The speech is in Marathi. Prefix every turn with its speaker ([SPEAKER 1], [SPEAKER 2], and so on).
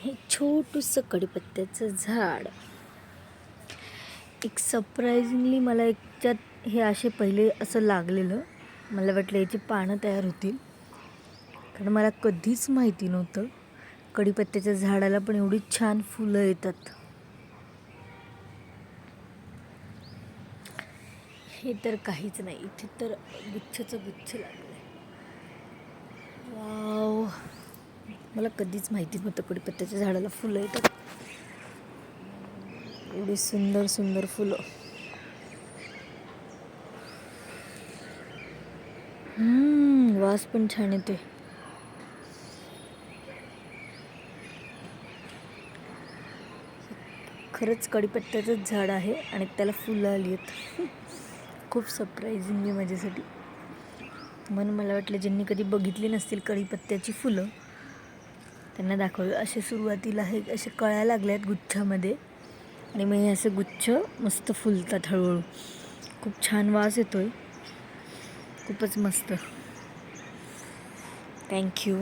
[SPEAKER 1] हे छोटूसं कढीपत्त्याचं झाड. एक सरप्राइझिंगली मला याच्यात हे असे पहिले असं लागलेलं. मला वाटलं याची पानं तयार होतील, कारण मला कधीच माहिती नव्हतं कढीपत्त्याच्या झाडाला पण एवढी छान फुलं येतात. हे तर काहीच नाही, इथे तर गुच्छचं गुच्छ लागलं. वाव, मला कधीच माहिती नव्हतं कढीपत्त्याच्या झाडाला फुलं येतात. एवढी सुंदर सुंदर फुलं. वास पण छान येते. खरंच कढीपत्त्याचंच झाड आहे आणि त्याला फुलं आली आहेत. खूप सरप्राइझिंग आहे माझ्यासाठी. म्हणून मला वाटलं ज्यांनी कधी बघितली नसतील कढीपत्त्याची फुलं त्यांना दाखवलं. असे सुरुवातीला हे असे कळ्या लागल्या आहेत गुच्छामध्ये आणि मग हे असे गुच्छ मस्त फुलतात हळूहळू. खूप छान वास येतो आहे, खूपच मस्त. थँक्यू.